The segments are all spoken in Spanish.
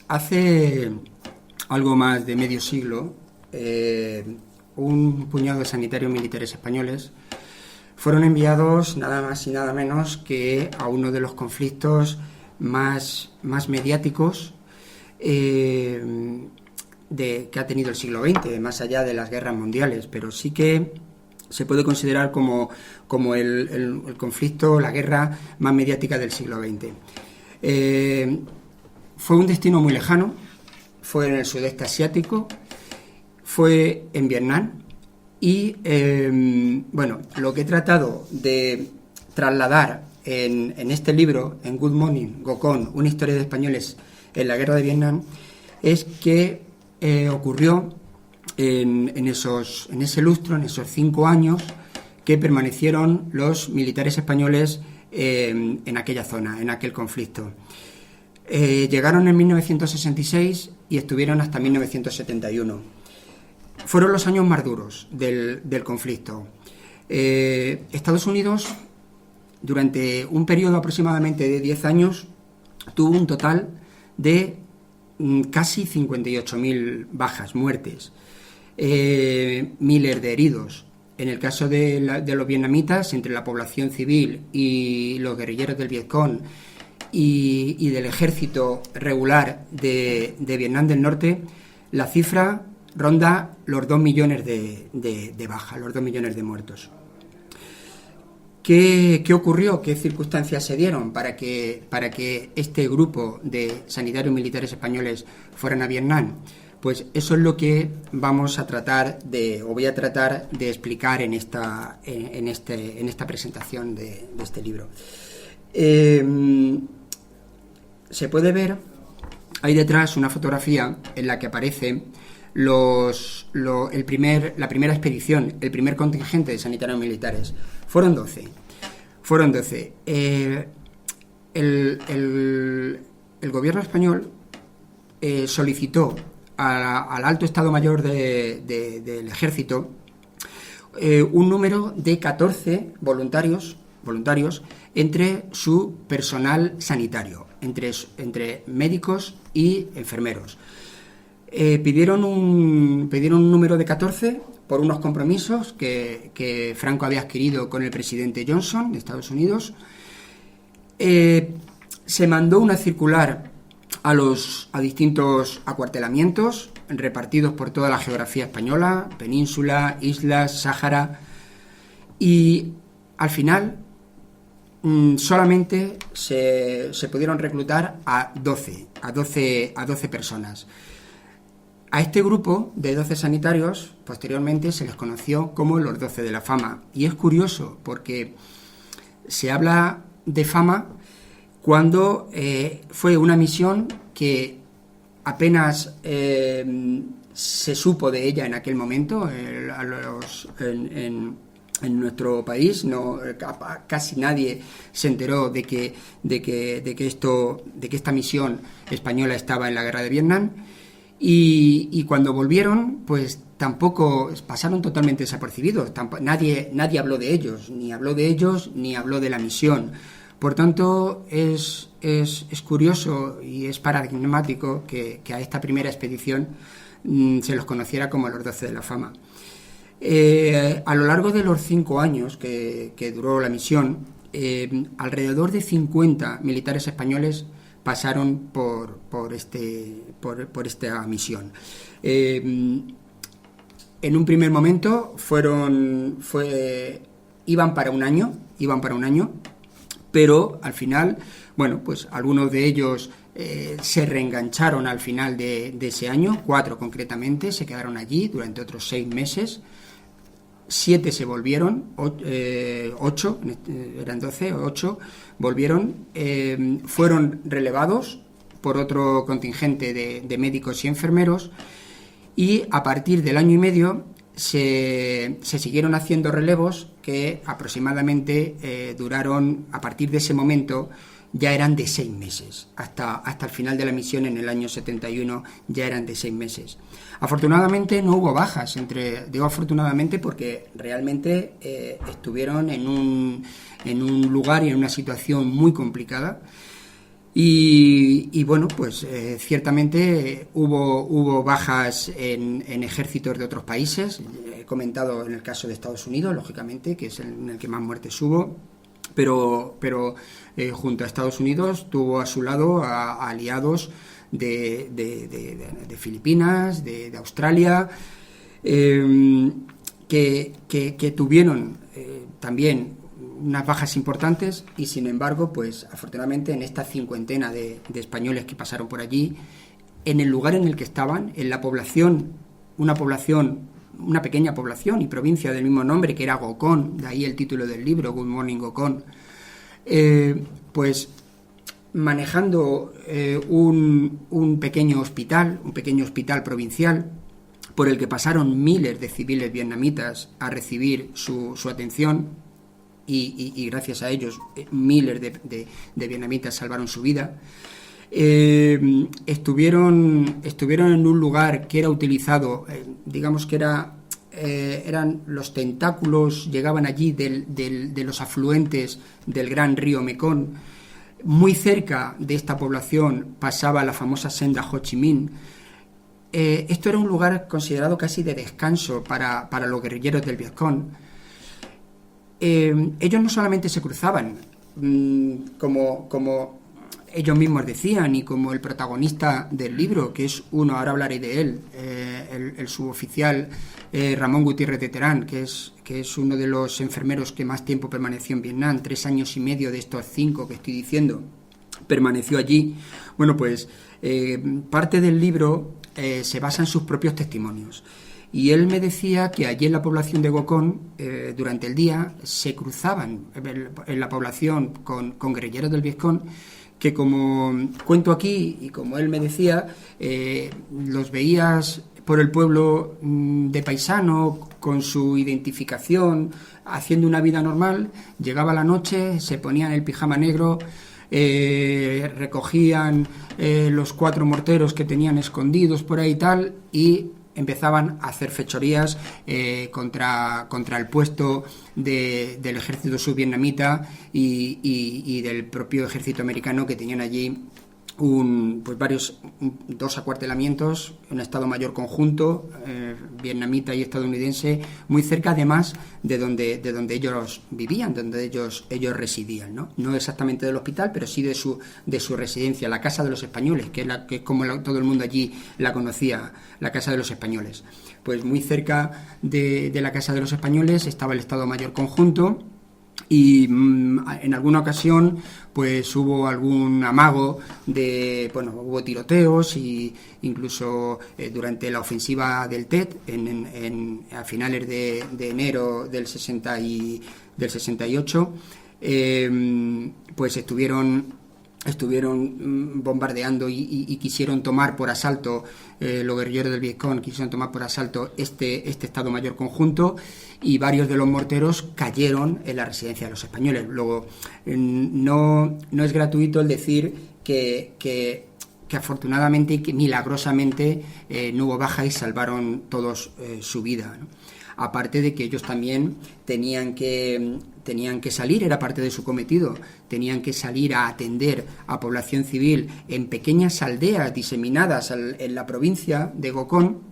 Hace algo más de medio siglo, un puñado de sanitarios militares españoles fueron enviados nada más y nada menos que a uno de los conflictos más mediáticos que ha tenido el siglo XX, más allá de las guerras mundiales, pero sí que se puede considerar como el conflicto, la guerra más mediática del siglo XX. Fue un destino muy lejano, fue en el sudeste asiático, fue en Vietnam y, lo que he tratado de trasladar en este libro, en Good Morning, Gokon, una historia de españoles en la guerra de Vietnam, es que ocurrió en ese lustro, en esos 5 años que permanecieron los militares españoles en aquella zona, en aquel conflicto. Llegaron en 1966 y estuvieron hasta 1971. Fueron los años más duros del conflicto. Estados Unidos, durante un periodo aproximadamente de 10 años, tuvo un total de casi 58.000 bajas, muertes, miles de heridos. En el caso de los vietnamitas, entre la población civil y los guerrilleros del Vietcong y del ejército regular de Vietnam del Norte, la cifra ronda los 2 millones de bajas, los 2 millones de muertos. ¿Qué ocurrió? ¿Qué circunstancias se dieron para que este grupo de sanitarios militares españoles fueran a Vietnam? Pues eso es lo que voy a tratar de explicar en esta presentación de este libro. Se puede ver ahí detrás una fotografía en la que aparece la primera expedición, el primer contingente de sanitarios militares. Fueron 12. El gobierno español solicitó al alto Estado Mayor del Ejército un número de 14 voluntarios entre su personal sanitario, entre médicos y enfermeros. Pidieron un número de 14 por unos compromisos que Franco había adquirido con el presidente Johnson de Estados Unidos. Se mandó una circular a distintos acuartelamientos repartidos por toda la geografía española, península, islas, Sáhara, y al final solamente se pudieron reclutar a 12 personas. A este grupo de 12 sanitarios posteriormente se les conoció como los 12 de la fama, y es curioso porque se habla de fama cuando fue una misión que apenas se supo de ella en aquel momento. En nuestro país casi nadie se enteró de que esta misión española estaba en la guerra de Vietnam, y cuando volvieron pues tampoco pasaron totalmente desapercibidos. Nadie habló de ellos, ni habló de la misión. Por tanto, es curioso y es paradigmático que a esta primera expedición se los conociera como los 12 de la fama. A lo largo de los 5 años que duró la misión, alrededor de 50 militares españoles pasaron por esta misión. En un primer momento iban para un año, pero al final, pues algunos de ellos se reengancharon al final de ese año, 4 concretamente, se quedaron allí durante otros 6 meses. 7 se volvieron, 8, eran 12, 8 volvieron, fueron relevados por otro contingente de médicos y enfermeros, y a partir del año y medio se siguieron haciendo relevos que aproximadamente duraron, a partir de ese momento, ya eran de 6 meses. Hasta el final de la misión, en el año 71, ya eran de 6 meses. Afortunadamente no hubo bajas, digo afortunadamente porque realmente estuvieron en un lugar y en una situación muy complicada, Y bueno, pues ciertamente hubo bajas en ejércitos de otros países. He comentado en el caso de Estados Unidos, lógicamente, que es en el que más muertes hubo, pero junto a Estados Unidos tuvo a su lado a aliados de Filipinas, de Australia, que tuvieron también unas bajas importantes, y sin embargo, pues afortunadamente en esta cincuentena de españoles que pasaron por allí, en el lugar en el que estaban, en la población, una pequeña población y provincia del mismo nombre, que era Gokón, de ahí el título del libro, Good Morning Gokón, pues manejando un pequeño hospital provincial, por el que pasaron miles de civiles vietnamitas a recibir su atención, y gracias a ellos miles de vietnamitas salvaron su vida. Estuvieron en un lugar que era utilizado, digamos que eran los tentáculos, llegaban allí de los afluentes del gran río Mekong. Muy cerca de esta población pasaba la famosa senda Ho Chi Minh. Esto era un lugar considerado casi de descanso para los guerrilleros del Vietcong. Ellos no solamente se cruzaban, como ellos mismos decían, y como el protagonista del libro, que es uno, ahora hablaré de él, el suboficial Ramón Gutiérrez de Terán, que es uno de los enfermeros que más tiempo permaneció en Vietnam, 3 años y medio de estos 5 que estoy diciendo, permaneció allí. Bueno, pues parte del libro se basa en sus propios testimonios. Y él me decía que allí en la población de Gokón, durante el día, se cruzaban en la población con guerrilleros del Vietcong, que, como cuento aquí y como él me decía, los veías por el pueblo de paisano, con su identificación, haciendo una vida normal. Llegaba la noche, se ponían el pijama negro, recogían los 4 morteros que tenían escondidos por ahí y tal, y empezaban a hacer fechorías contra el puesto del ejército subvietnamita y del propio ejército americano, que tenían allí varios 2 acuartelamientos, un Estado Mayor conjunto, vietnamita y estadounidense, muy cerca además de donde ellos vivían, donde ellos residían, no exactamente del hospital, pero sí de su residencia, la Casa de los Españoles, que es como todo el mundo allí la conocía, la Casa de los Españoles. Pues muy cerca de la Casa de los Españoles estaba el Estado Mayor conjunto. Y en alguna ocasión pues hubo algún amago hubo tiroteos, y incluso durante la ofensiva del Tet a finales de enero del 68, pues estuvieron bombardeando y quisieron tomar por asalto, los guerrilleros del Vietcong quisieron tomar por asalto este Estado Mayor conjunto, y varios de los morteros cayeron en la residencia de los españoles. Luego, no es gratuito el decir que afortunadamente y que milagrosamente no hubo baja y salvaron todos su vida, ¿no? Aparte de que ellos también tenían que salir, era parte de su cometido, tenían que salir a atender a población civil en pequeñas aldeas diseminadas en la provincia de Gokón,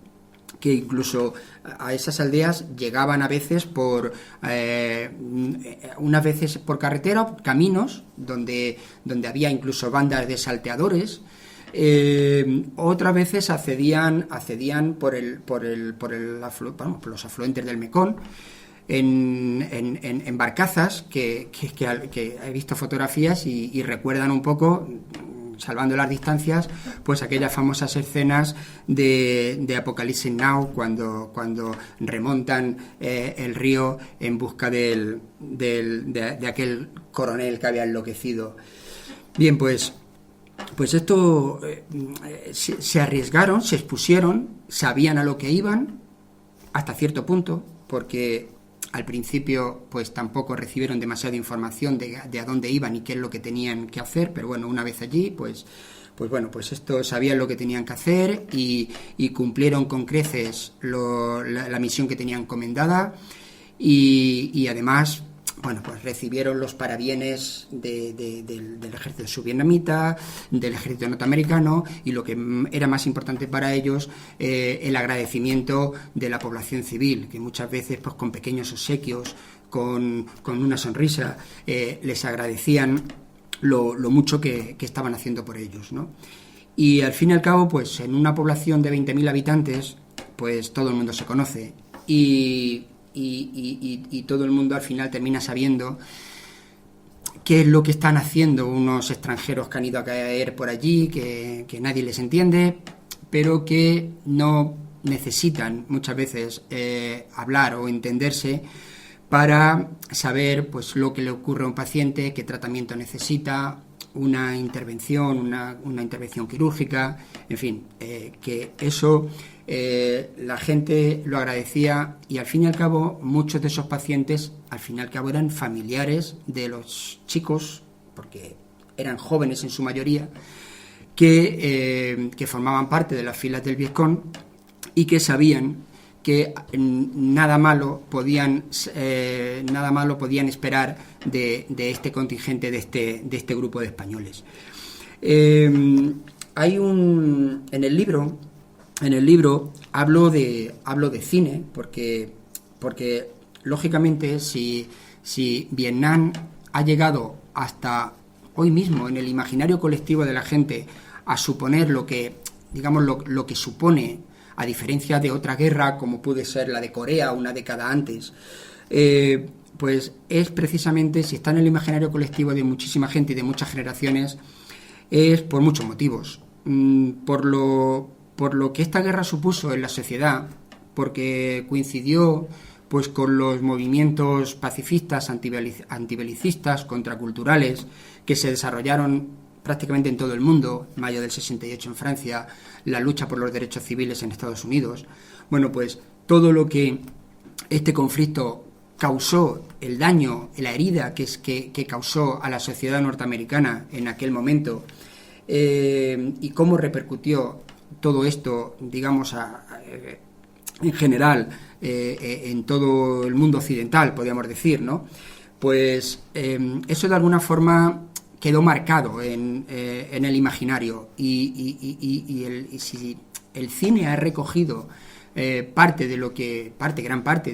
que incluso a esas aldeas llegaban unas veces por carretera, caminos donde había incluso bandas de salteadores. Otras veces accedían por los afluentes del Mekong en barcazas que he visto fotografías y recuerdan un poco, salvando las distancias, pues aquellas famosas escenas de Apocalypse Now, cuando remontan el río en busca de aquel coronel que había enloquecido. Bien, pues esto, se arriesgaron, se expusieron, sabían a lo que iban hasta cierto punto, porque al principio pues tampoco recibieron demasiada información de a dónde iban y qué es lo que tenían que hacer, pero bueno, una vez allí pues esto, sabían lo que tenían que hacer y cumplieron con creces la misión que tenían encomendada, y además, bueno, pues recibieron los parabienes del ejército subvietnamita, del ejército norteamericano, y lo que era más importante para ellos, el agradecimiento de la población civil, que muchas veces, pues con pequeños obsequios, con una sonrisa, les agradecían lo mucho que estaban haciendo por ellos, ¿no? Y al fin y al cabo, pues en una población de 20.000 habitantes, pues todo el mundo se conoce, y todo el mundo al final termina sabiendo qué es lo que están haciendo unos extranjeros que han ido a caer por allí, que nadie les entiende, pero que no necesitan muchas veces hablar o entenderse para saber, pues, lo que le ocurre a un paciente, qué tratamiento necesita, una intervención, una intervención quirúrgica, en fin, que eso la gente lo agradecía, y al fin y al cabo muchos de esos pacientes al fin y al cabo eran familiares de los chicos, porque eran jóvenes en su mayoría, que formaban parte de las filas del Vietcong y que sabían que nada malo podían esperar de este contingente, de este grupo de españoles. Hay en el libro hablo de cine, porque lógicamente si Vietnam ha llegado hasta hoy mismo en el imaginario colectivo de la gente a suponer lo que supone, a diferencia de otra guerra como puede ser la de Corea una década antes, pues es precisamente, si está en el imaginario colectivo de muchísima gente y de muchas generaciones, es por muchos motivos. Por lo que esta guerra supuso en la sociedad, porque coincidió, pues, con los movimientos pacifistas, antibelicistas, contraculturales, que se desarrollaron prácticamente en todo el mundo, mayo del 68 en Francia, la lucha por los derechos civiles en Estados Unidos. Bueno, pues todo lo que este conflicto causó, el daño, la herida que causó a la sociedad norteamericana en aquel momento, y cómo repercutió todo esto, digamos, en general, en todo el mundo occidental, podríamos decir, ¿no? Pues eso de alguna forma quedó marcado en el imaginario, y si el cine ha recogido gran parte de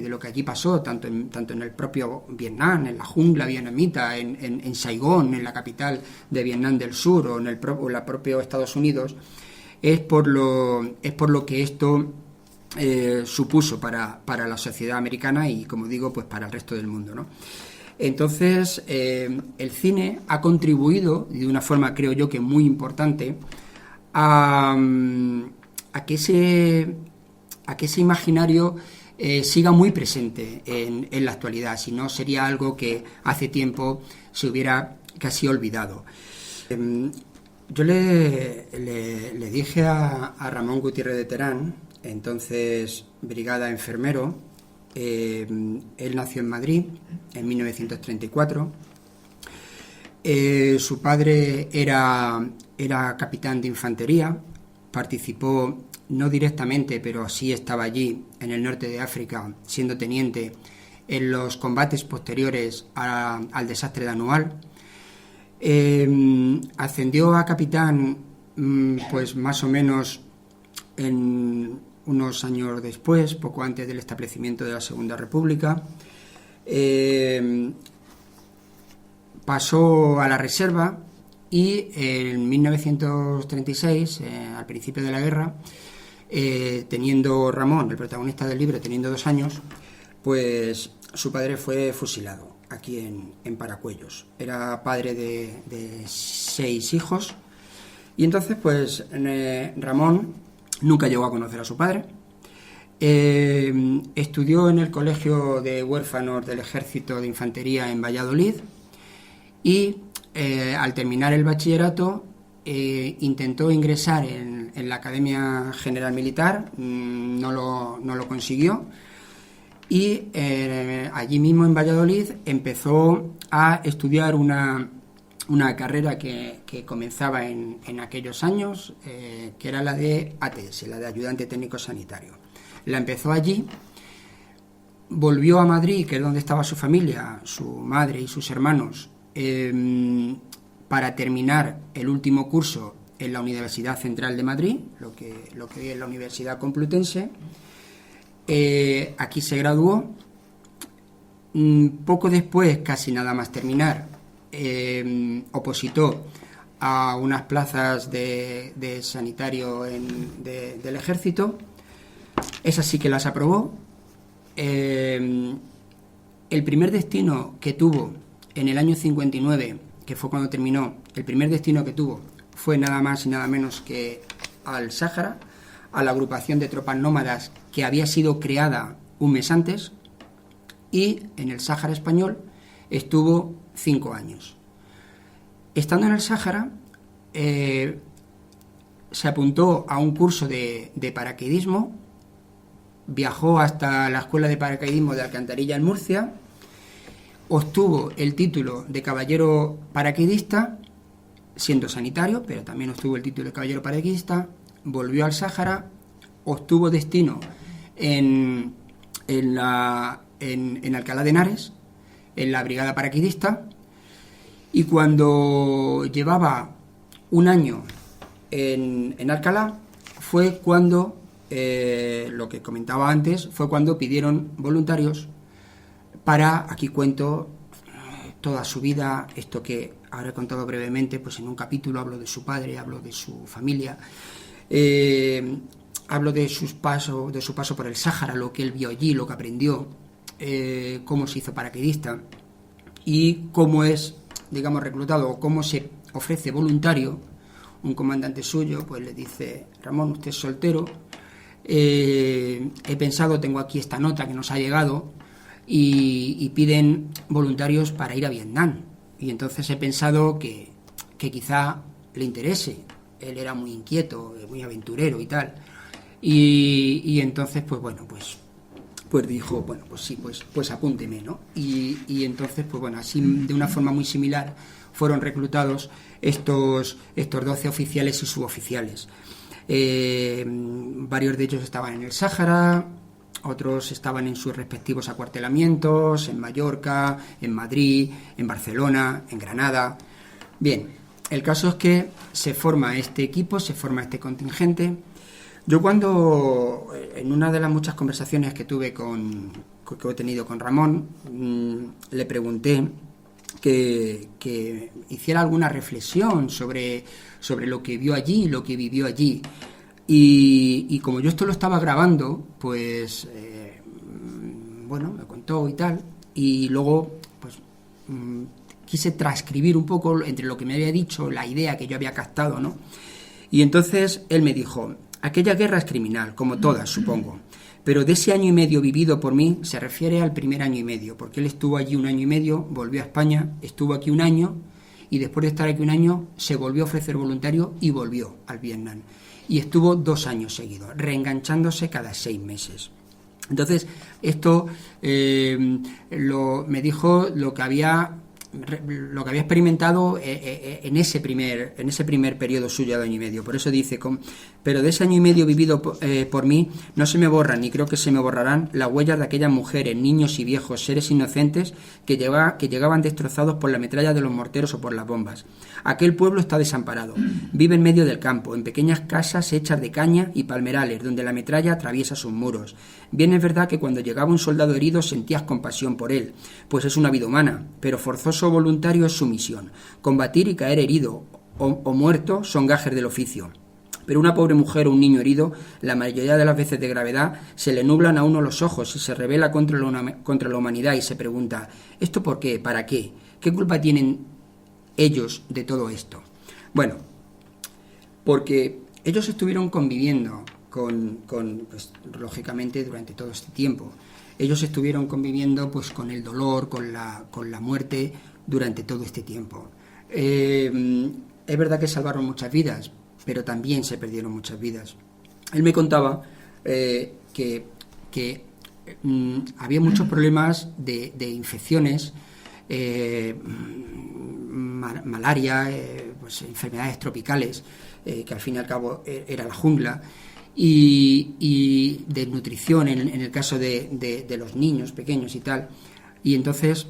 lo que allí pasó, tanto en el propio Vietnam, en la jungla vietnamita, en Saigón, en la capital de Vietnam del Sur, o en el propio Estados Unidos, es por lo que esto supuso para la sociedad americana y, como digo, pues para el resto del mundo, ¿no? Entonces, el cine ha contribuido de una forma, creo yo, que muy importante a que ese imaginario siga muy presente en la actualidad. Si no, sería algo que hace tiempo se hubiera casi olvidado. Yo le dije a Ramón Gutiérrez de Terán, entonces brigada enfermero. Él nació en Madrid en 1934. Su padre era capitán de infantería, participó no directamente, pero sí estaba allí en el norte de África, siendo teniente en los combates posteriores al desastre de Anual. Ascendió a capitán, pues más o menos en unos años después, poco antes del establecimiento de la Segunda República. Pasó a la reserva y en 1936, al principio de la guerra, teniendo Ramón, el protagonista del libro, teniendo 2 años, pues su padre fue fusilado aquí en Paracuellos. Era padre de 6 hijos, y entonces pues Ramón nunca llegó a conocer a su padre. Estudió en el Colegio de Huérfanos del Ejército de Infantería en Valladolid, y al terminar el bachillerato intentó ingresar en la Academia General Militar. No lo consiguió, y allí mismo en Valladolid empezó a estudiar una carrera que comenzaba en aquellos años, que era la de ATS, la de ayudante técnico sanitario. La empezó allí, volvió a Madrid, que es donde estaba su familia, su madre y sus hermanos, para terminar el último curso en la Universidad Central de Madrid, lo que hoy es la Universidad Complutense. Aquí se graduó. Poco después, casi nada más terminar, opositó a unas plazas de sanitario del ejército. Esas sí que las aprobó. El primer destino que tuvo en el año 59, que fue cuando terminó, el primer destino que tuvo fue nada más y nada menos que al Sáhara, a la agrupación de tropas nómadas que había sido creada un mes antes, y en el Sáhara español estuvo 5 años. Estando en el Sáhara, se apuntó a un curso de paracaidismo, viajó hasta la Escuela de Paracaidismo de Alcantarilla en Murcia, obtuvo el título de caballero paracaidista, siendo sanitario, pero también obtuvo el título de caballero paracaidista, volvió al Sáhara, obtuvo destino en Alcalá de Henares, en la brigada paracaidista, y cuando llevaba un año en Alcalá fue cuando, lo que comentaba antes, fue cuando pidieron voluntarios para, aquí cuento toda su vida, esto que ahora he contado brevemente, pues en un capítulo hablo de su padre, hablo de su familia, hablo de su paso por el Sáhara, lo que él vio allí, lo que aprendió, cómo se hizo paracaidista y cómo es, digamos, reclutado, o cómo se ofrece voluntario. Un comandante suyo pues le dice: Ramón, usted es soltero, he pensado, tengo aquí esta nota que nos ha llegado y piden voluntarios para ir a Vietnam, y entonces he pensado que quizá le interese. Él era muy inquieto, muy aventurero y tal, y entonces pues bueno, pues dijo, bueno, pues sí, pues apúnteme, ¿no? Y entonces, pues bueno, así de una forma muy similar fueron reclutados estos 12 oficiales y suboficiales. Varios de ellos estaban en el Sáhara, otros estaban en sus respectivos acuartelamientos, en Mallorca, en Madrid, en Barcelona, en Granada. Bien, el caso es que se forma este equipo, se forma este contingente. Yo cuando, en una de las muchas conversaciones que tuve que he tenido con Ramón, le pregunté que hiciera alguna reflexión sobre lo que vio allí, lo que vivió allí. Y como yo esto lo estaba grabando, pues, bueno, me contó y tal, y luego, pues, quise transcribir un poco entre lo que me había dicho, la idea que yo había captado, ¿no? Y entonces él me dijo: aquella guerra es criminal, como todas, supongo, pero de ese año y medio vivido por mí se refiere al primer año y medio, porque él estuvo allí un año y medio, volvió a España, estuvo aquí un año, y después de estar aquí un año se volvió a ofrecer voluntario y volvió al Vietnam. Y estuvo 2 años seguidos, reenganchándose cada 6 meses. Entonces, esto me dijo lo que había experimentado en ese primer periodo suyo de año y medio. Por eso dice: pero de ese año y medio vivido por mí no se me borran, ni creo que se me borrarán, las huellas de aquellas mujeres, niños y viejos, seres inocentes que llegaban destrozados por la metralla de los morteros o por las bombas. Aquel pueblo está desamparado, vive en medio del campo, en pequeñas casas hechas de caña y palmerales, donde la metralla atraviesa sus muros. Bien es verdad que cuando llegaba un soldado herido sentías compasión por él, pues es una vida humana, pero forzoso voluntario es su misión. Combatir y caer herido o muerto son gajes del oficio. Pero una pobre mujer o un niño herido, la mayoría de las veces de gravedad, se le nublan a uno los ojos y se revela contra la humanidad y se pregunta: ¿esto por qué? ¿Para qué? ¿Qué culpa tienen ellos de todo esto? Bueno, porque ellos estuvieron conviviendo pues, lógicamente, durante todo este tiempo. Ellos estuvieron conviviendo pues con el dolor, con la muerte durante todo este tiempo. Es verdad que salvaron muchas vidas, pero también se perdieron muchas vidas. Él me contaba que había muchos problemas de infecciones, malaria, pues enfermedades tropicales, que al fin y al cabo era la jungla, y desnutrición en el caso de los niños pequeños y tal. Y entonces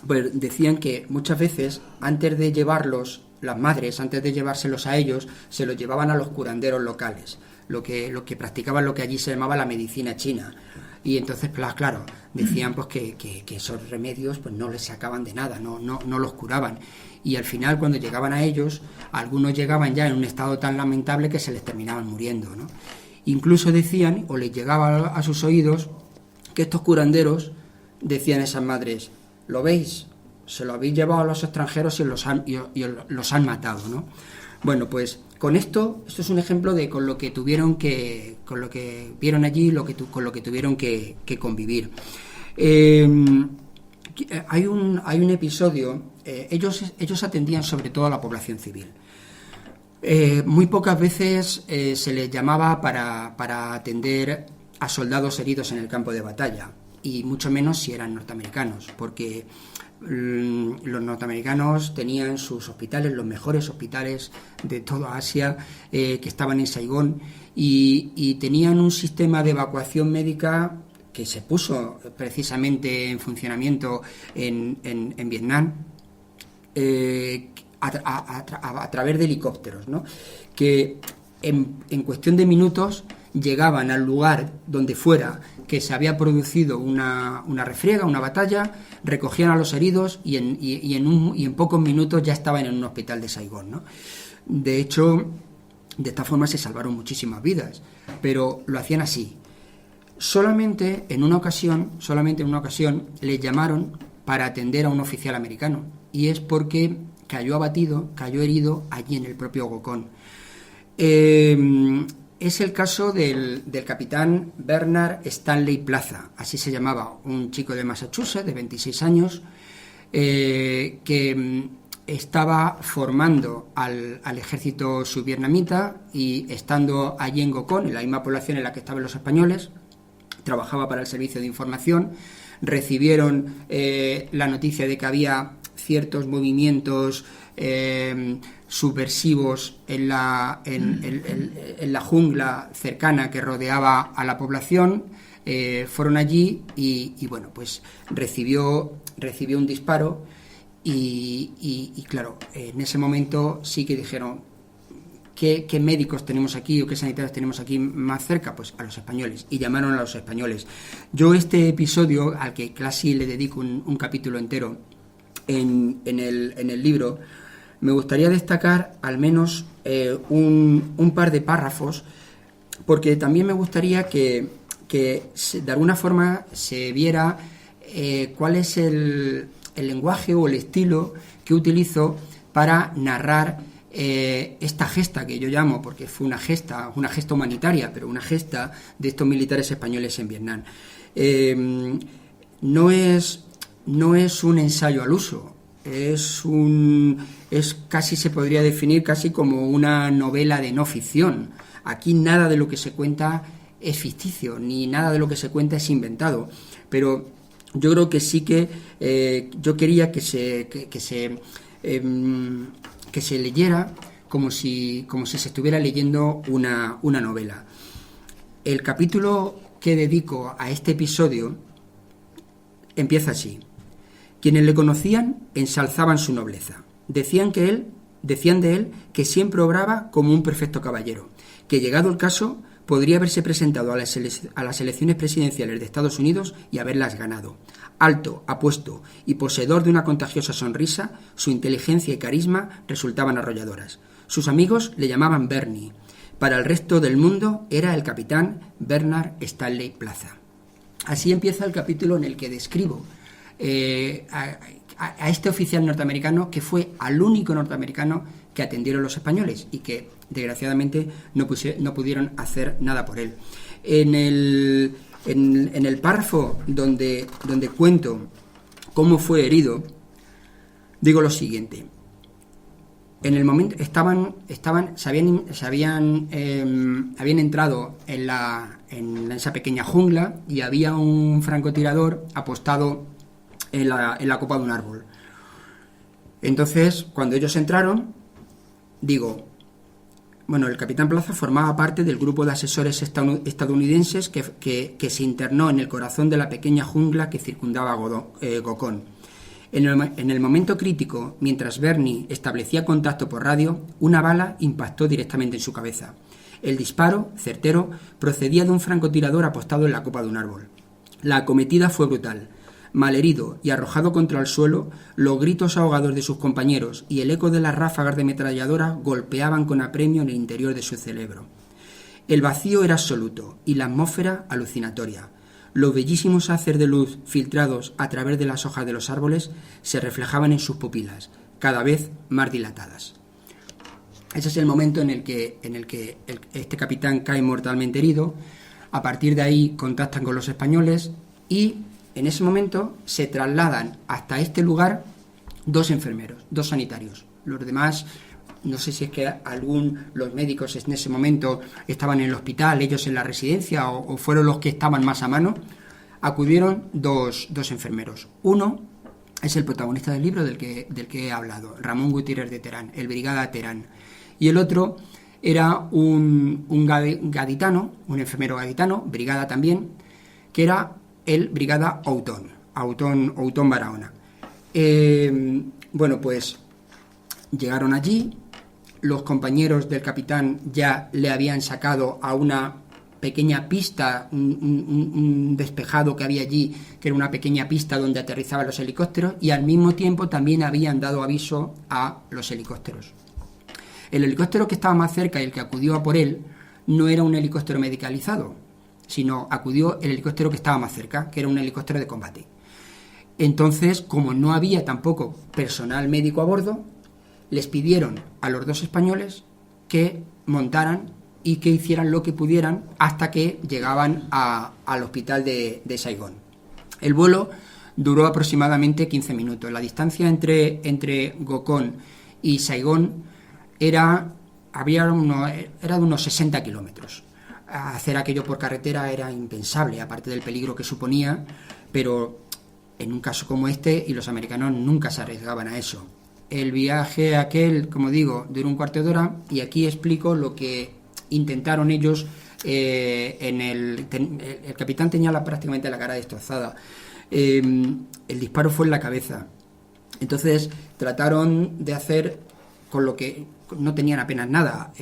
pues decían que muchas veces antes de llevarlos, las madres, antes de llevárselos a ellos, se los llevaban a los curanderos locales, lo que practicaban lo que allí se llamaba la medicina china. Y entonces, pues, claro, decían pues que esos remedios pues no les sacaban de nada, no los curaban. Y al final, cuando llegaban a ellos, algunos llegaban ya en un estado tan lamentable que se les terminaban muriendo, ¿no? Incluso decían, o les llegaba a sus oídos, que estos curanderos, decían esas madres, ¿lo veis? Se lo habéis llevado a los extranjeros y los han matado, ¿no? Bueno, pues con esto es un ejemplo de con lo que vieron allí, con lo que tuvieron que convivir. Hay un episodio, ellos atendían sobre todo a la población civil. Muy pocas veces se les llamaba para atender a soldados heridos en el campo de batalla, y mucho menos si eran norteamericanos, porque los norteamericanos tenían sus hospitales, los mejores hospitales de toda Asia, que estaban en Saigón, y tenían un sistema de evacuación médica que se puso precisamente en funcionamiento en Vietnam, a través de helicópteros, ¿no? Que en cuestión de minutos llegaban al lugar donde fuera que se había producido una refriega, una batalla, recogían a los heridos y en pocos minutos ya estaban en un hospital de Saigón, ¿no? De hecho, de esta forma se salvaron muchísimas vidas, pero lo hacían así. Solamente en una ocasión les llamaron para atender a un oficial americano, y es porque cayó herido allí en el propio Gokón. Es el caso del capitán Bernard Stanley Plaza, así se llamaba, un chico de Massachusetts de 26 años, que estaba formando al ejército subvietnamita, y estando allí en Gokón, en la misma población en la que estaban los españoles, trabajaba para el servicio de información. Recibieron la noticia de que había ciertos movimientos subversivos en la jungla cercana que rodeaba a la población. Fueron allí y bueno, pues recibió un disparo y claro, en ese momento sí que dijeron, ¿qué médicos tenemos aquí o qué sanitarios tenemos aquí más cerca? Pues a los españoles, y llamaron a los españoles. Yo este episodio, al que casi le dedico un capítulo entero en el libro, me gustaría destacar al menos un par de párrafos, porque también me gustaría que de alguna forma se viera cuál es el lenguaje o el estilo que utilizo para narrar esta gesta que yo llamo, porque fue una gesta humanitaria, pero una gesta de estos militares españoles en Vietnam. No es un ensayo al uso, es casi, se podría definir casi como una novela de no ficción. Aquí nada de lo que se cuenta es ficticio, ni nada de lo que se cuenta es inventado, pero yo creo que sí que yo quería que se leyera como si se estuviera leyendo una novela. El capítulo que dedico a este episodio empieza así. Quienes le conocían ensalzaban su nobleza. Decían de él que siempre obraba como un perfecto caballero, que llegado el caso podría haberse presentado a las elecciones presidenciales de Estados Unidos y haberlas ganado. Alto, apuesto y poseedor de una contagiosa sonrisa, su inteligencia y carisma resultaban arrolladoras. Sus amigos le llamaban Bernie. Para el resto del mundo era el capitán Bernard Stanley Plaza. Así empieza el capítulo en el que describo a este oficial norteamericano, que fue al único norteamericano que atendieron los españoles y que desgraciadamente no pudieron hacer nada por él. En el párrafo donde cuento cómo fue herido, digo lo siguiente. En el momento habían entrado en esa pequeña jungla, y había un francotirador apostado en la copa de un árbol. Entonces, cuando ellos entraron, digo, Bueno, el capitán Plaza formaba parte del grupo de asesores estadounidenses que se internó en el corazón de la pequeña jungla que circundaba Gokón. En el momento crítico, mientras Bernie establecía contacto por radio, una bala impactó directamente en su cabeza. El disparo, certero, procedía de un francotirador apostado en la copa de un árbol. La acometida fue brutal. Malherido y arrojado contra el suelo, los gritos ahogados de sus compañeros y el eco de las ráfagas de ametralladora golpeaban con apremio en el interior de su cerebro. El vacío era absoluto y la atmósfera alucinatoria. Los bellísimos haces de luz filtrados a través de las hojas de los árboles se reflejaban en sus pupilas, cada vez más dilatadas. Ese es el momento en el que este capitán cae mortalmente herido. A partir de ahí contactan con los españoles y en ese momento se trasladan hasta este lugar 2 enfermeros, 2 sanitarios. Los demás, no sé si es que los médicos en ese momento estaban en el hospital, ellos en la residencia o fueron los que estaban más a mano. Acudieron dos enfermeros. Uno es el protagonista del libro del que he hablado, Ramón Gutiérrez de Terán, el brigada Terán. Y el otro era un gaditano, un enfermero gaditano, brigada también, que era el brigada Outón Barahona. Bueno, pues llegaron allí, los compañeros del capitán ya le habían sacado a una pequeña pista, un despejado que había allí, que era una pequeña pista donde aterrizaban los helicópteros, y al mismo tiempo también habían dado aviso a los helicópteros. El helicóptero que estaba más cerca y el que acudió a por él no era un helicóptero medicalizado, sino acudió el helicóptero que estaba más cerca, que era un helicóptero de combate. Entonces, como no había tampoco personal médico a bordo, les pidieron a los 2 españoles que montaran y que hicieran lo que pudieran hasta que llegaban al hospital de Saigón. El vuelo duró aproximadamente 15 minutos. La distancia entre Gokón y Saigón era de unos 60 kilómetros. Hacer aquello por carretera era impensable, aparte del peligro que suponía, pero en un caso como este, y los americanos nunca se arriesgaban a eso. El viaje aquel, como digo, duró un cuarto de hora, y aquí explico lo que intentaron ellos. El capitán tenía prácticamente la cara destrozada. El disparo fue en la cabeza. Entonces trataron de hacer con lo que no tenían apenas nada.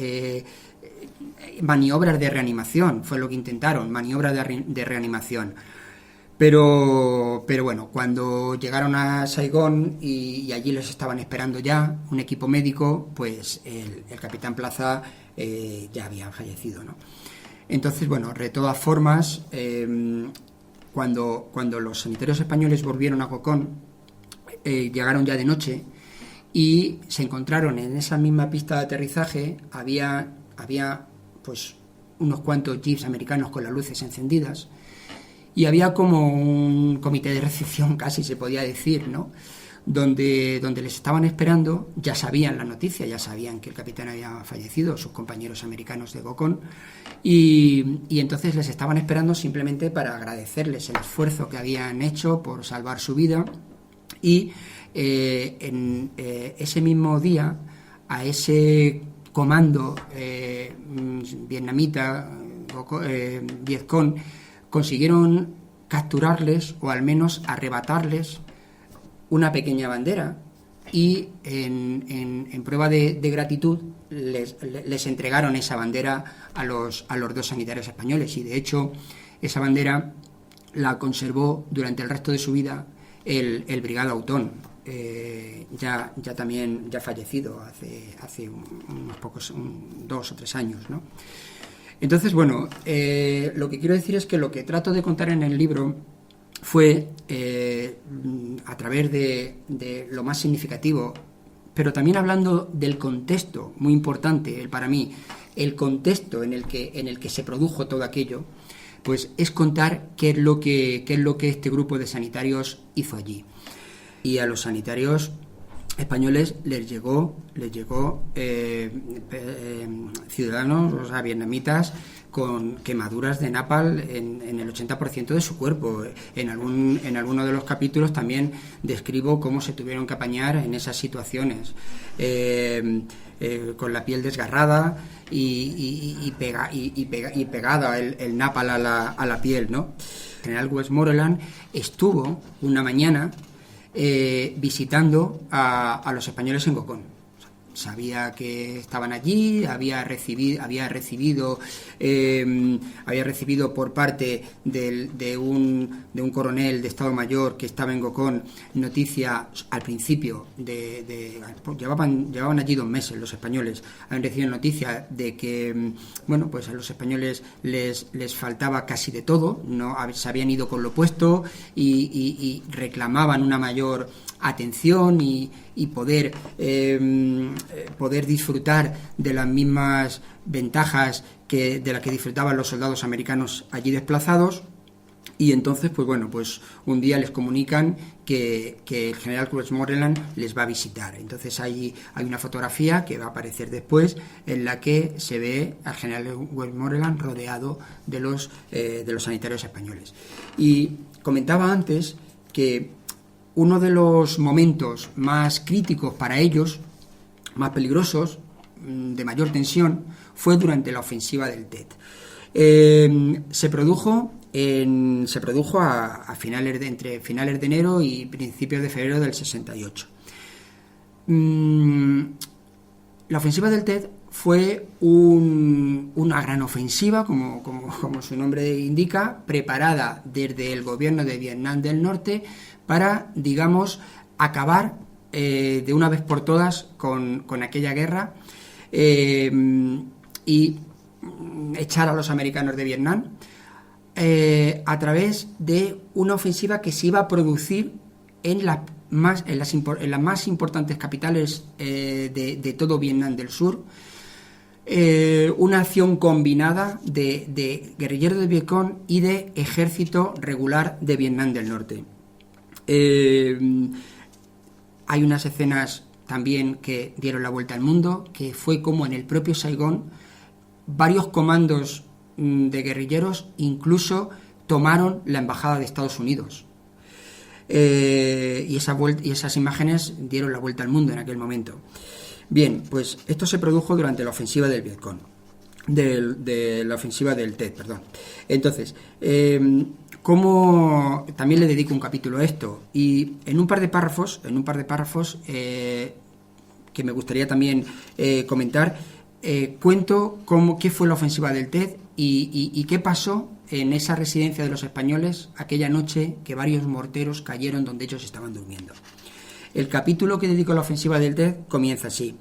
Maniobras de reanimación fue lo que intentaron, maniobras de reanimación. Pero bueno, cuando llegaron a Saigón y allí les estaban esperando ya un equipo médico, pues el capitán Plaza ya había fallecido, ¿no? Entonces, bueno, de todas formas, cuando los sanitarios españoles volvieron a Gokón, llegaron ya de noche y se encontraron en esa misma pista de aterrizaje, había pues unos cuantos jeeps americanos con las luces encendidas, y había como un comité de recepción, casi se podía decir, ¿no? Donde les estaban esperando. Ya sabían la noticia, ya sabían que el capitán había fallecido, sus compañeros americanos de Gokón, y entonces les estaban esperando simplemente para agradecerles el esfuerzo que habían hecho por salvar su vida. Y en ese mismo día, a ese comando vietnamita, Vietcong, consiguieron capturarles, o al menos arrebatarles, una pequeña bandera, y en prueba de gratitud les entregaron esa bandera a los 2 sanitarios españoles, y de hecho esa bandera la conservó durante el resto de su vida el brigada Outón, ya fallecido hace unos pocos, 2 o 3 años, ¿no? Entonces, bueno, lo que quiero decir es que lo que trato de contar en el libro fue, a través de lo más significativo, pero también hablando del contexto, muy importante para mí, el contexto en el que se produjo todo aquello, pues es contar qué es lo que este grupo de sanitarios hizo allí. Y a los sanitarios españoles les llegó ciudadanos, o sea, vietnamitas, con quemaduras de napalm en el 80% de su cuerpo. En alguno de los capítulos también describo cómo se tuvieron que apañar en esas situaciones, con la piel desgarrada y pegada el napalm a la piel, ¿no? El general Westmoreland estuvo una mañana visitando a los españoles en Gokón. Sabía que estaban allí, había recibido por parte de un coronel de Estado Mayor que estaba en Gokón noticia al principio llevaban allí 2 meses los españoles, habían recibido noticia de que, bueno, pues a los españoles les faltaba casi de todo, no se habían ido con lo puesto y reclamaban una mayor atención y poder disfrutar de las mismas ventajas de las que disfrutaban los soldados americanos allí desplazados. Y entonces, pues bueno, pues un día les comunican que el general Westmoreland les va a visitar. Entonces hay una fotografía que va a aparecer después en la que se ve al general Westmoreland rodeado de los sanitarios españoles. Y comentaba antes que uno de los momentos más críticos para ellos, más peligrosos, de mayor tensión, fue durante la ofensiva del Tet. Se produjo entre finales de enero y principios de febrero del 68. La ofensiva del Tet fue una gran ofensiva, como su nombre indica, preparada desde el gobierno de Vietnam del Norte para, digamos, acabar de una vez por todas con aquella guerra y echar a los americanos de Vietnam a través de una ofensiva que se iba a producir en las más importantes capitales de todo Vietnam del Sur. Una acción combinada de guerrilleros de Vietcong y de ejército regular de Vietnam del Norte. Hay unas escenas también que dieron la vuelta al mundo, que fue como en el propio Saigón varios comandos de guerrilleros incluso tomaron la embajada de Estados Unidos. Y esas imágenes dieron la vuelta al mundo en aquel momento. Bien, pues esto se produjo durante la ofensiva del Vietcong, de la ofensiva del Tet, perdón. Entonces, como también le dedico un capítulo a esto, y en un par de párrafos que me gustaría también comentar, cuento qué fue la ofensiva del Tet y qué pasó en esa residencia de los españoles aquella noche que varios morteros cayeron donde ellos estaban durmiendo. El capítulo que dedico a la ofensiva del Tet comienza así.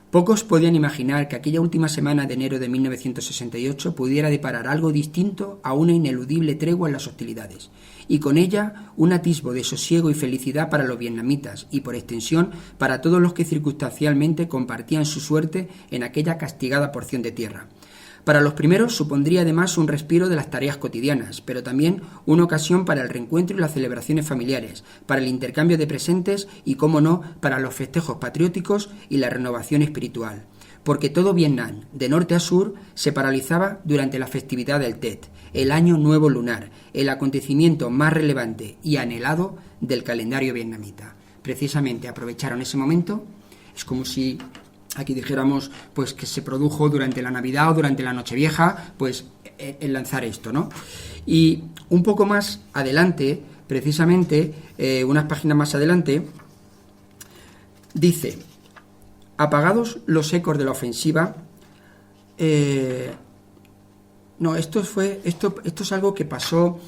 Pocos podían imaginar que aquella última semana de enero de 1968 pudiera deparar algo distinto a una ineludible tregua en las hostilidades, y con ella un atisbo de sosiego y felicidad para los vietnamitas y, por extensión, para todos los que circunstancialmente compartían su suerte en aquella castigada porción de tierra. Para los primeros supondría además un respiro de las tareas cotidianas, pero también una ocasión para el reencuentro y las celebraciones familiares, para el intercambio de presentes y, cómo no, para los festejos patrióticos y la renovación espiritual. Porque todo Vietnam, de norte a sur, se paralizaba durante la festividad del Tet, el Año Nuevo Lunar, el acontecimiento más relevante y anhelado del calendario vietnamita. Precisamente aprovecharon ese momento, es como si aquí dijéramos pues que se produjo durante la Navidad o durante la Nochevieja, pues el lanzar esto, ¿no? Y un poco más adelante, precisamente, unas páginas más adelante, dice: apagados los ecos de la ofensiva. Esto es algo que pasó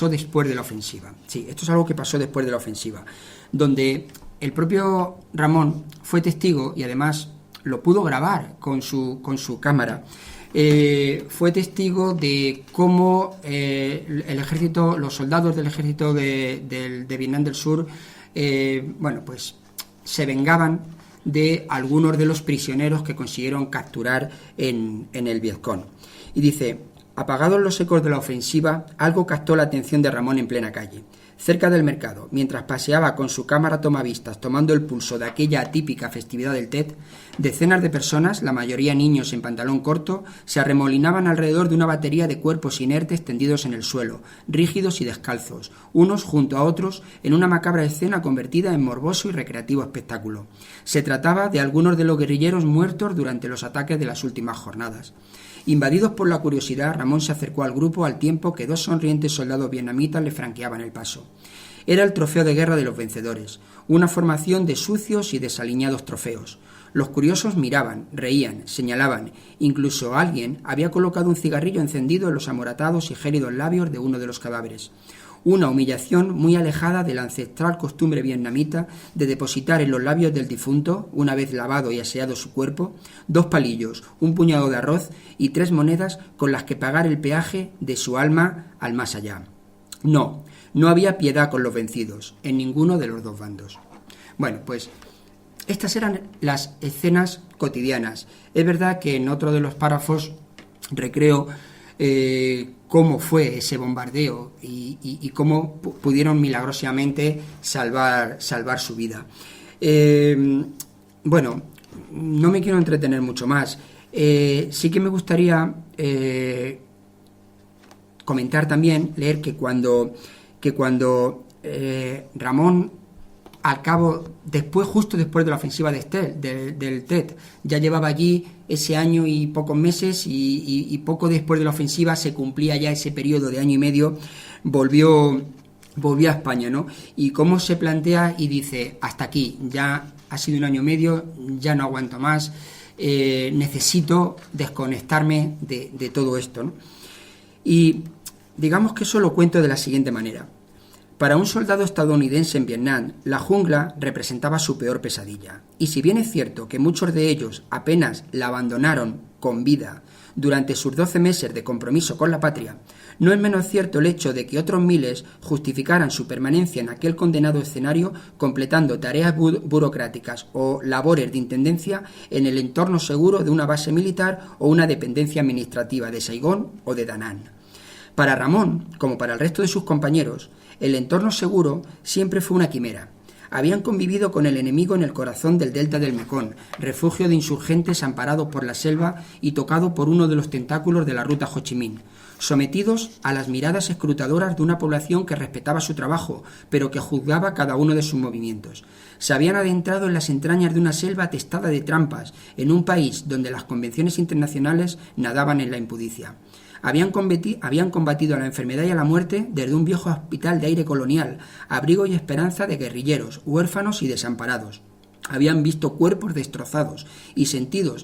después de la ofensiva. Sí, esto es algo que pasó después de la ofensiva, donde el propio Ramón fue testigo y además lo pudo grabar con su cámara. Fue testigo de cómo el ejército, los soldados del ejército de Vietnam del Sur, pues se vengaban de algunos de los prisioneros que consiguieron capturar en el Vietcong. Y dice: apagados los ecos de la ofensiva, algo captó la atención de Ramón en plena calle. Cerca del mercado, mientras paseaba con su cámara tomavistas tomando el pulso de aquella atípica festividad del Tet, decenas de personas, la mayoría niños en pantalón corto, se arremolinaban alrededor de una batería de cuerpos inertes tendidos en el suelo, rígidos y descalzos, unos junto a otros, en una macabra escena convertida en morboso y recreativo espectáculo. Se trataba de algunos de los guerrilleros muertos durante los ataques de las últimas jornadas. Invadidos por la curiosidad, Ramón se acercó al grupo al tiempo que dos sonrientes soldados vietnamitas le franqueaban el paso. Era el trofeo de guerra de los vencedores, una formación de sucios y desaliñados trofeos. Los curiosos miraban, reían, señalaban. Incluso alguien había colocado un cigarrillo encendido en los amoratados y gélidos labios de uno de los cadáveres. Una humillación muy alejada de la ancestral costumbre vietnamita de depositar en los labios del difunto, una vez lavado y aseado su cuerpo, 2 palillos, un puñado de arroz y 3 monedas con las que pagar el peaje de su alma al más allá. No había piedad con los vencidos, en ninguno de los dos bandos. Bueno, pues estas eran las escenas cotidianas. Es verdad que en otro de los párrafos recreo cómo fue ese bombardeo y cómo pudieron milagrosamente salvar su vida. Bueno, no me quiero entretener mucho más. Sí que me gustaría comentar también, leer que cuando Ramón, al cabo, justo después de la ofensiva del Tet, ya llevaba allí ese año y pocos meses y poco después de la ofensiva se cumplía ya ese periodo de año y medio, volvió a España, ¿no? Y cómo se plantea y dice, hasta aquí, ya ha sido un año y medio, ya no aguanto más, necesito desconectarme de todo esto, ¿no? Y digamos que eso lo cuento de la siguiente manera. Para un soldado estadounidense en Vietnam, la jungla representaba su peor pesadilla. Y si bien es cierto que muchos de ellos apenas la abandonaron con vida durante sus 12 meses de compromiso con la patria, no es menos cierto el hecho de que otros miles justificaran su permanencia en aquel condenado escenario completando tareas burocráticas o labores de intendencia en el entorno seguro de una base militar o una dependencia administrativa de Saigón o de Da Nang. Para Ramón, como para el resto de sus compañeros, el entorno seguro siempre fue una quimera. Habían convivido con el enemigo en el corazón del delta del Mekong, refugio de insurgentes amparados por la selva y tocado por uno de los tentáculos de la ruta Ho Chi Minh, sometidos a las miradas escrutadoras de una población que respetaba su trabajo, pero que juzgaba cada uno de sus movimientos. Se habían adentrado en las entrañas de una selva atestada de trampas, en un país donde las convenciones internacionales nadaban en la impudicia. Habían combatido a la enfermedad y a la muerte desde un viejo hospital de aire colonial, abrigo y esperanza de guerrilleros, huérfanos y desamparados. Habían visto cuerpos destrozados y sentido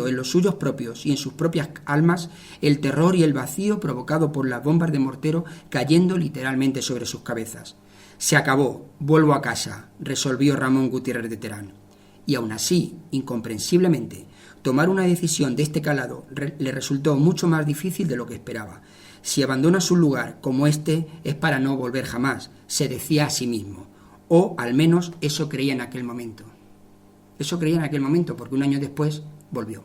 en los suyos propios y en sus propias almas el terror y el vacío provocado por las bombas de mortero cayendo literalmente sobre sus cabezas. Se acabó, vuelvo a casa, resolvió Ramón Gutiérrez de Terán. Y aún así, incomprensiblemente, tomar una decisión de este calado le resultó mucho más difícil de lo que esperaba. Si abandonas un lugar como este es para no volver jamás, se decía a sí mismo. O al menos eso creía en aquel momento. Eso creía en aquel momento porque un año después volvió.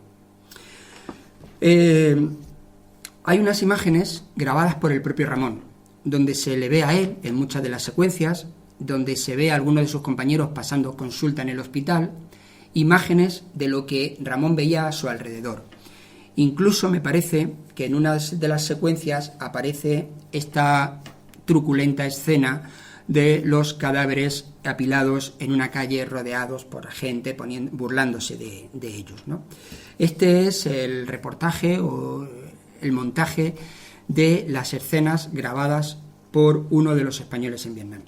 Hay unas imágenes grabadas por el propio Ramón, donde se le ve a él en muchas de las secuencias, donde se ve a algunos de sus compañeros pasando consulta en el hospital, imágenes de lo que Ramón veía a su alrededor. Incluso me parece que en una de las secuencias aparece esta truculenta escena de los cadáveres apilados en una calle rodeados por gente burlándose de ellos, ¿no? Este es el reportaje o el montaje de las escenas grabadas por uno de los españoles en Vietnam.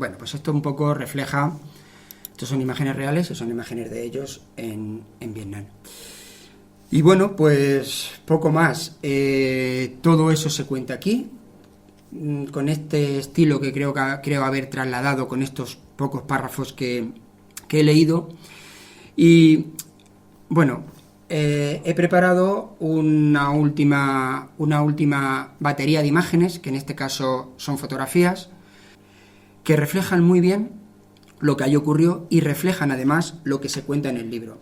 Bueno, pues esto un poco refleja, estos son imágenes reales y son imágenes de ellos en Vietnam. Y bueno, pues poco más. Todo eso se cuenta aquí, con este estilo que creo haber trasladado con estos pocos párrafos que he leído. Y bueno, he preparado una última batería de imágenes, que en este caso son fotografías, que reflejan muy bien lo que allí ocurrió y reflejan además lo que se cuenta en el libro.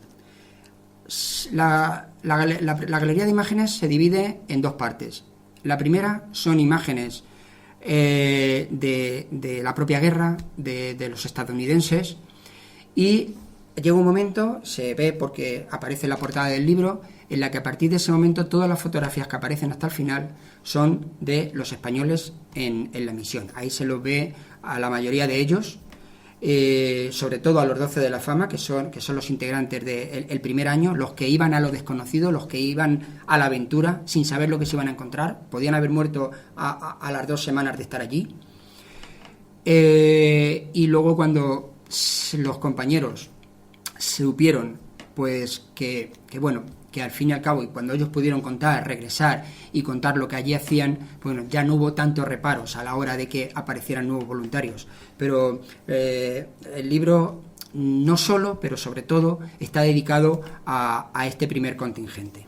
La galería de imágenes se divide en dos partes. La primera son imágenes de la propia guerra, de los estadounidenses, y llega un momento, se ve porque aparece en la portada del libro, en la que a partir de ese momento todas las fotografías que aparecen hasta el final son de los españoles en la misión. Ahí se los ve a la mayoría de ellos, sobre todo a los 12 de la fama, que son los integrantes del primer año, los que iban a lo desconocido, los que iban a la aventura sin saber lo que se iban a encontrar. Podían haber muerto a las 2 semanas de estar allí. Y luego cuando los compañeros supieron pues que bueno, que al fin y al cabo, y cuando ellos pudieron regresar y contar lo que allí hacían, bueno, ya no hubo tantos reparos a la hora de que aparecieran nuevos voluntarios. Pero el libro no solo, pero sobre todo está dedicado a este primer contingente.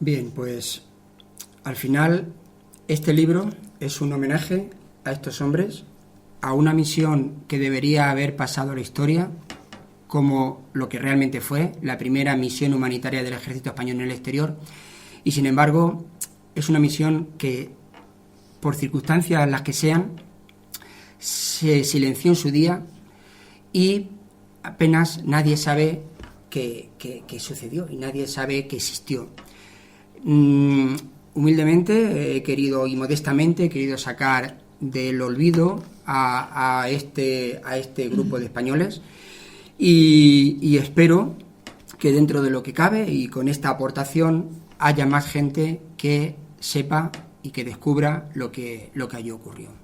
Bien, pues al final este libro es un homenaje a estos hombres, a una misión que debería haber pasado a la historia como lo que realmente fue, la primera misión humanitaria del ejército español en el exterior, y sin embargo es una misión que, por circunstancias las que sean, se silenció en su día y apenas nadie sabe qué sucedió y nadie sabe que existió. Humildemente he querido y modestamente he querido sacar del olvido a este grupo de españoles y espero que dentro de lo que cabe y con esta aportación haya más gente que sepa y que descubra lo que allí ocurrió.